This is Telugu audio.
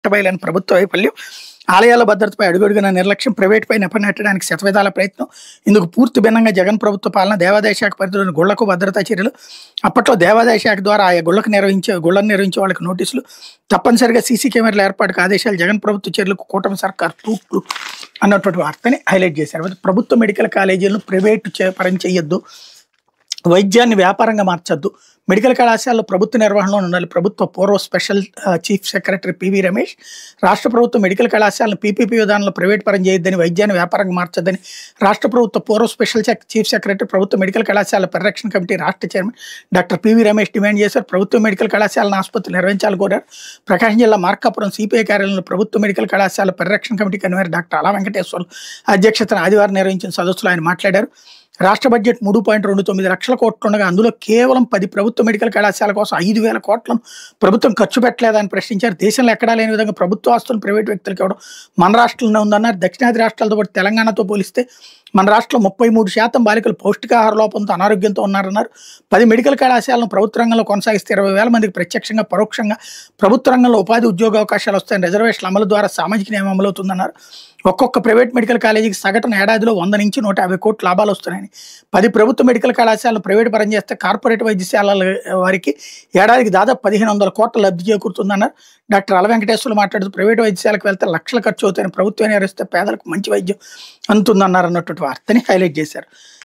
బట్టబయలని ప్రభుత్వ వైఫల్యం, ఆలయాల భద్రతపై అడుగడుగున నిర్లక్ష్యం, ప్రైవేటుపై నెపనెట్టడానికి శతవిధాల ప్రయత్నం. ఇందుకు పూర్తి భిన్నంగా జగన్ ప్రభుత్వ పాలన, దేవాదాయ శాఖ పరిధిలోని గుళ్లకు భద్రతా చర్యలు. అప్పట్లో దేవాదాయ శాఖ ద్వారా ఆయా గుళ్లను నిర్వహించే వాళ్ళకి నోటీసులు, తప్పనిసరిగా సీసీ కెమెరాల ఏర్పాటుకు ఆదేశాలు, జగన్ ప్రభుత్వ చర్యలకు కూటమి సర్కార్ తూట్లు అన్నటువంటి వార్తని హైలైట్ చేశారు. ప్రభుత్వ మెడికల్ కాలేజీలను ప్రైవేటు పరం చేయొద్దు, వైద్యాన్ని వ్యాపారంగా మార్చొద్దు, మెడికల్ కళాశాలలో ప్రభుత్వ నిర్వహణలో ఉండాలి. ప్రభుత్వ పూర్వ special chief secretary PV Ramesh రాష్ట్ర ప్రభుత్వం మెడికల్ కళాశాలను పీపీపీ విధానంలో ప్రైవేట్ పరం చేయొద్దని, వైద్యాన్ని వ్యాపారంగా మార్చొద్దని రాష్ట్ర ప్రభుత్వ పూర్వ స్పెషల్ చీఫ్ సెక్రటరీ, ప్రభుత్వ మెడికల్ కళాశాల పరిరక్షణ కమిటీ రాష్ట్ర chairman doctor PV Ramesh demand చేశారు. ప్రభుత్వ మెడికల్ కళాశాలను ఆసుపత్రులు నిర్వహించాలని కోరారు. ప్రకాశం జిల్లా మార్కాపురం సిపిఐ కార్యాలయంలో ప్రభుత్వ మెడికల్ కళాశాల పరిరక్షణ కమిటీ కన్వీనర్ డాక్టర్ అలా వెంకటేశ్వర్లు అధ్యక్షతన ఆదివారం నిర్వహించిన సదస్సులో ఆయన మాట్లాడారు. రాష్ట్ర బడ్జెట్ 3.29 లక్షల కోట్లు ఉండగా అందులో కేవలం 10 ప్రభుత్వ మెడికల్ కళాశాల కోసం 5,000 కోట్లను ప్రభుత్వం ఖర్చు పెట్టలేదని ప్రశ్నించారు. దేశంలో ఎక్కడా లేని విధంగా ప్రభుత్వ ఆస్తులను ప్రైవేట్ వ్యక్తులకు ఇవ్వడం మన రాష్ట్రంలోనే ఉందన్నారు. దక్షిణాది రాష్ట్రాలతో పాటు తెలంగాణతో పోలిస్తే మన రాష్ట్రంలో 33% బాలికలు పౌష్టికాహార లోపంతో అనారోగ్యంతో ఉన్నారన్నారు. 10 మెడికల్ కళాశాలను ప్రభుత్వ రంగంలో కొనసాగిస్తే 20,000 మందికి ప్రత్యక్షంగా పరోక్షంగా ప్రభుత్వ రంగంలో ఉపాధి ఉద్యోగ అవకాశాలు వస్తాయని, రిజర్వేషన్ల అమలు ద్వారా సామాజిక న్యాయం అమలవుతుందన్నారు. ఒక్కొక్క ప్రైవేట్ మెడికల్ కాలేజీకి సగటున ఏడాదిలో 100 నుంచి 150 కోట్ల లాభాలు వస్తున్నాయని, 10 ప్రభుత్వ మెడికల్ కళాశాలను ప్రైవేట్ పరం చేస్తే కార్పొరేట్ వైద్యశాలల వారికి ఏడాదికి దాదాపు 1,500 కోట్ల లబ్ధి చేకూరుతుందన్నారు. డాక్టర్ అల వెంకటేశ్వర్లు మాట్లాడుతూ ప్రైవేట్ వైద్యశాలకు వెళ్తే లక్షల ఖర్చు అవుతాయని, ప్రభుత్వాన్ని నేరిస్తే పేదలకు మంచి వైద్యం అందుతుందన్నారు అన్నటువంటి వార్తని హైలైట్ చేశారు.